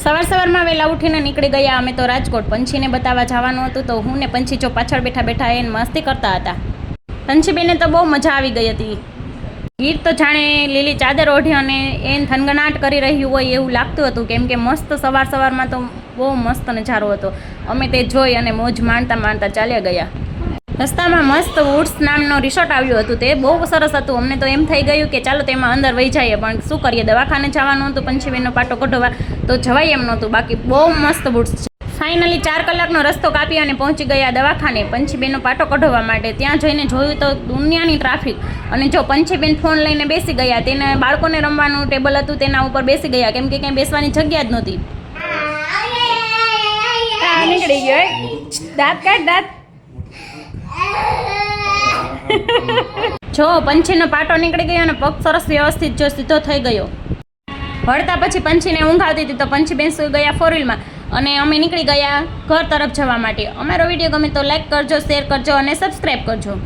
સવારમાં વહેલા ઉઠીને નીકળી ગયા અમે તો રાજકોટ. પંછીને બતાવવા જવાનું હતું તો હું ને પંછી જો પાછળ બેઠા એને મસ્તી કરતા હતા. પંછીબેને તો બહુ મજા આવી ગઈ હતી. ગીર તો જાણે લીલી ચાદર ઓઢી અને એને થનગનાટ કરી રહ્યું હોય એવું લાગતું હતું, કેમ કે મસ્ત સવારમાં તો બહુ મસ્ત નજારો હતો. અમે તે જોઈ અને મોજ માણતા ચાલ્યા ગયા. રસ્તામાં મસ્ત વુડ્સ નામનો રિસોર્ટ આવ્યું હતું. તે બહુ સરસ હતું. અમને તો એમ થઈ ગયું કે ચાલો તેમાં અંદર વહી જઈએ, પણ શું કરીએ, દવાખાને જવાનું હતું પંછીબેનનો પાટો કઢવા, તો જવાય એમ નહોતું. બાકી બહુ મસ્ત વુડ્સ છે. ફાઇનલી 4 કલાકનો રસ્તો કાપી અને પહોંચી ગયા દવાખાને પંછીબેનનો પાટો કઢવા માટે. ત્યાં જઈને જોયું તો દુનિયાની ટ્રાફિક. અને જો પંછીબેન ફોન લઈને બેસી ગયા. તેને બાળકોને રમવાનું ટેબલ હતું તેના ઉપર બેસી ગયા, કેમ કે ક્યાંય બેસવાની જગ્યા જ નહોતી. નીકળી ગયો દાંત કાઢ દાંત. જો પંછીનો પાટો નીકળી ગયો અને પગ સરસ વ્યવસ્થિત જો સીધો થઈ ગયો. વળતા પછી પંછીને ઊંઘ આવતી હતી તો પંછીબેન સૂઈ ગયા 4-વ્હીલમાં અને અમે નીકળી ગયા ઘર તરફ જવા માટે. અમારો વિડીયો ગમે તો લાઈક કરજો, શેર કરજો અને સબસ્ક્રાઈબ કરજો.